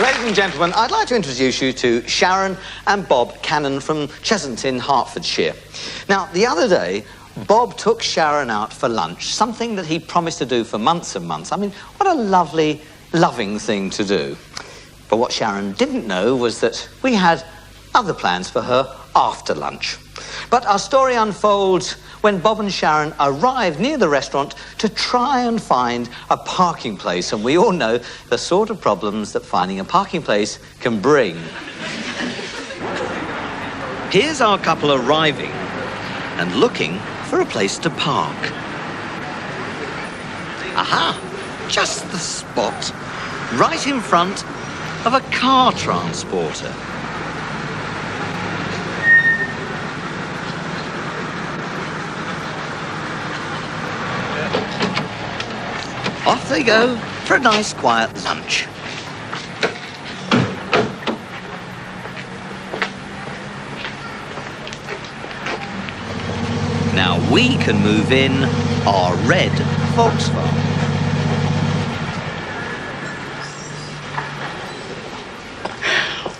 Ladies and gentlemen, I'd like to introduce you to Sharon and Bob Cannon from Cheshunt, Hertfordshire. Now, the other day, Bob took Sharon out for lunch, something that he promised to do for months and months. I mean, what a lovely, loving thing to do. But what Sharon didn't know was that we had other plans for her after lunch. But our story unfolds when Bob and Sharon arrive near the restaurant to try and find a parking place. And we all know the sort of problems that finding a parking place can bring. Here's our couple arriving and looking for a place to park. Aha! Just the spot, right in front of a car transporter. Off they go for a nice quiet lunch. Now we can move in our red Volkswagen.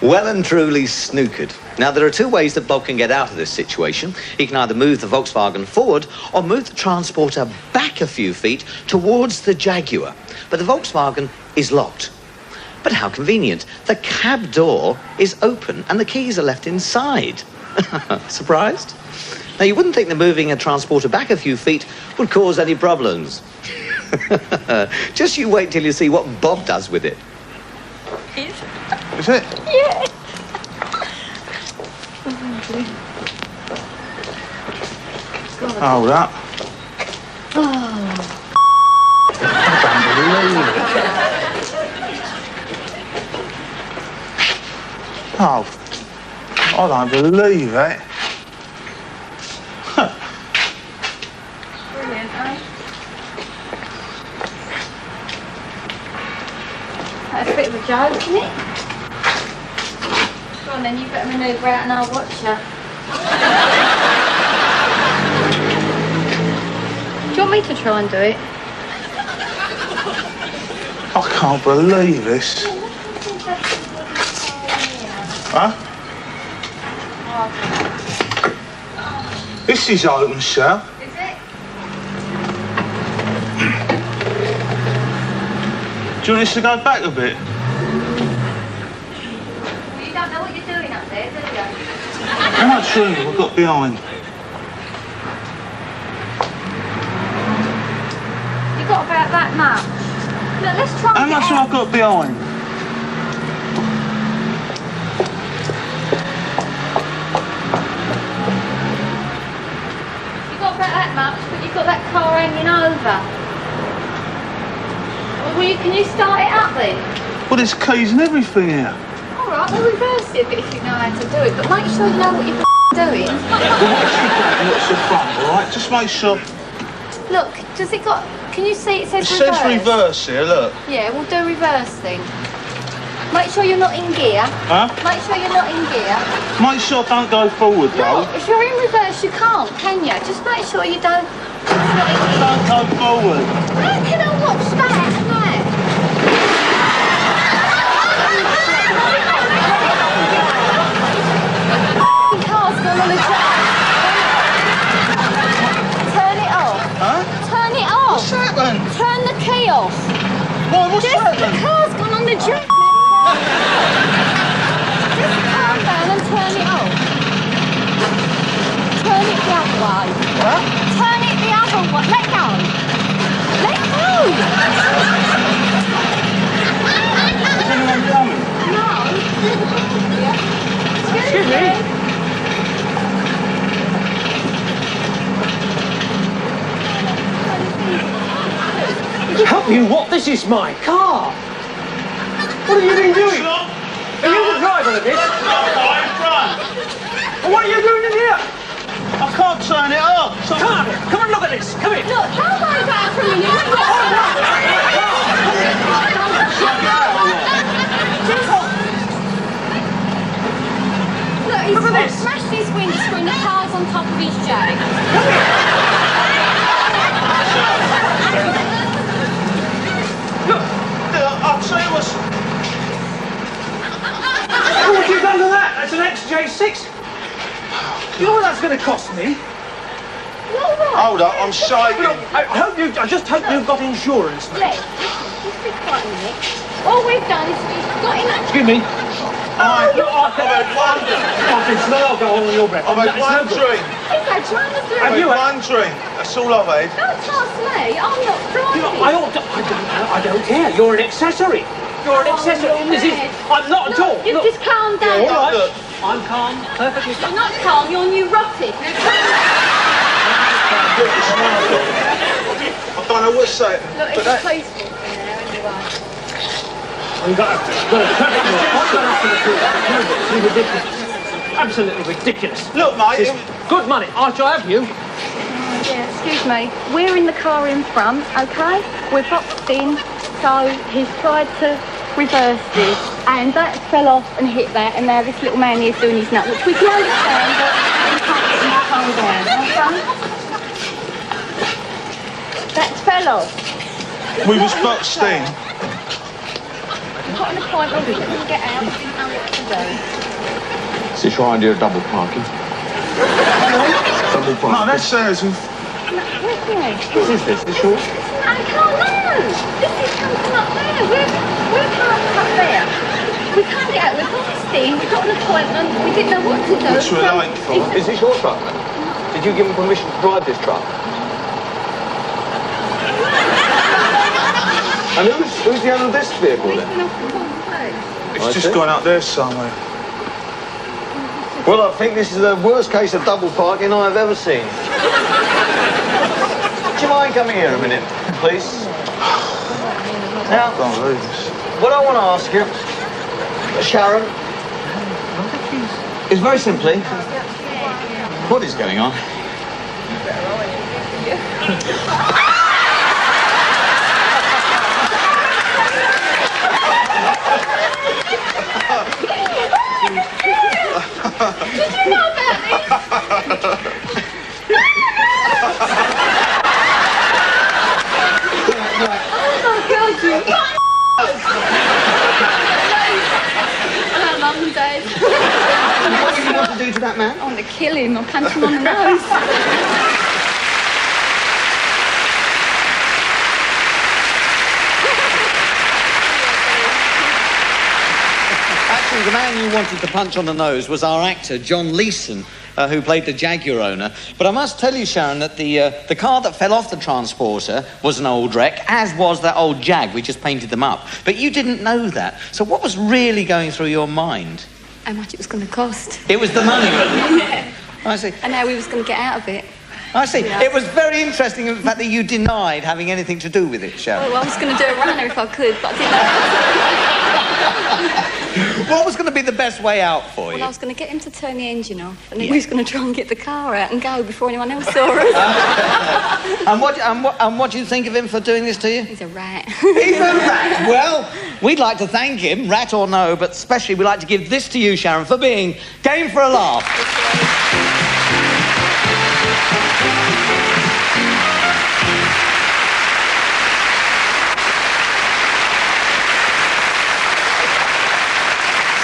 Well and truly snookered. Now, there are two ways that Bob can get out of this situation. He can either move the Volkswagen forward or move the transporter back a few feet towards the Jaguar. But the Volkswagen is locked. But how convenient. The cab door is open and the keys are left inside. Surprised? Now, you wouldn't think that moving a transporter back a few feet would cause any problems. Just you wait till you see what Bob does with it. Is it? Yeah. Hold up. Oh. I don't believe it. Oh, I don't believe it. Brilliant, eh? That's a bit of a joke, isn't it? Go on then, you better manoeuvre out and I'll watch you. Do you want me to try and do it? I can't believe this. Huh? This is open, sir. Is it? Do you want us to go back a bit? Well, you don't know what you're doing up there, do you? How much room have we got behind? You got about that much. Look, let's try and How get much out. have I got behind? You got about that much, but you've got that car hanging over. Well, can you start it up then? Well, there's keys and everything here. All right, we'll reverse it a bit if you know how to do it, but make sure you know what you're doing. Well, what's the back and what's the front, all right? Just make sure. Look, does it got... Can you see it says It reverse? says reverse here, look. Yeah, we'll do reverse then. Make sure you're not in gear. Huh? Make sure you're not in gear. Make sure I don't go forward, though. No, if you're in reverse, you can't, can you? Just make sure you don't... It's not in gear. Don't go forward. How can I watch that and that? The car's gone on the track. Turn it off. Huh? Turn it off. What's happened? Turn the key off. Why, what's The happened? car's gone on the track. Just calm down and turn it off. Turn it the other way. What? Turn it the other way. Let go. Let go. Is anyone coming? No. Excuse me? Help you what? This is my car! What have you been doing? Stop! Are you the driver of this? Stop, What are you doing in here? I can't turn it off. So Come and look at this. Come here. Look, don't worry about it for a minute. Look, he's Look at this. smashed his windscreen, the car's on top of his jag. I'll tell you what's... XJ6? You know what that's going to cost me? You're all right. Hold up, I'm shaking. Look, I just hope you've got insurance, mate. Look, just be quiet a minute. All we've done is we've got in... Excuse me. I've had one drink. It's no alcohol on your breath. I've had one drink. He's had one as well. Have you had- One drink. That's all I've had. Don't trust me. I'm not driving. You know, I don't care. You're an accessory. You're an accessory. This is... I'm not at all. You've Look. just calmed down. All right. Look. I'm calm. Perfectly calm. You're not calm. You're neurotic. I don't know what's saying. Look, it's peaceful in there anyway. You've got to It's ridiculous. Absolutely ridiculous. Look, mate. It's good money. I shall have you. Yeah, excuse me. We're in the car in front, okay? We're boxed in, so he's tried to reverse this, and that fell off and hit that, and now this little man here's doing his nut, which we can understand, but we can't get him to calm down, okay? That fell off. We was boxed in. We've got an appointment, we couldn't get out, we didn't know what to do. Is this your idea of double parking? Double No, parking. that says... No, where's he? What is this? This yours? I can't know. This is something up there. We're parked up there. We can't get out. We're boxed in. We've got an appointment. We didn't know what to do. Which we're late for. Is this your truck, man? Did you give him permission to drive this truck? And who's the owner of this vehicle We've then? been off the wrong place. It's I just see. gone up there somewhere. Well, I think this is the worst case of double parking I've ever seen. Do you mind coming here a minute, please? Now, Can't believe this. what I want to ask you, Sharon, is very simply, what is going on? Did you know about this? Oh my God, you Hello, Mum and Dad. What do you want to do to that man? I want to kill him. I'll punch him on the nose. Actually, the man you wanted to punch on the nose was our actor, John Leeson, who played the Jaguar owner. But I must tell you, Sharon, that the car that fell off the transporter was an old wreck, as was that old Jag. We just painted them up. But you didn't know that. So what was really going through your mind? How much it was going to cost. It was the money, wasn't it? Yeah. I see. And how we was going to get out of it. I see. Yeah. It was very interesting in the fact that you denied having anything to do with it, Sharon. Oh, I was going to do a runner if I could, but I didn't know. What was going to be the best way out for you? Well, I was going to get him to turn the engine off, and then we was going to try and get the car out and go before anyone else saw us. And what do you think of him for doing this to you? He's a rat. He's a rat. Well, we'd like to thank him, rat or no, but especially we'd like to give this to you, Sharon, for being game for a laugh.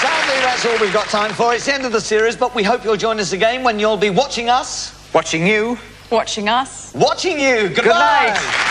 Sadly, that's all we've got time for. It's the end of the series, but we hope you'll join us again when you'll be watching us. Watching you. Watching us. Watching you. Goodbye. Good night.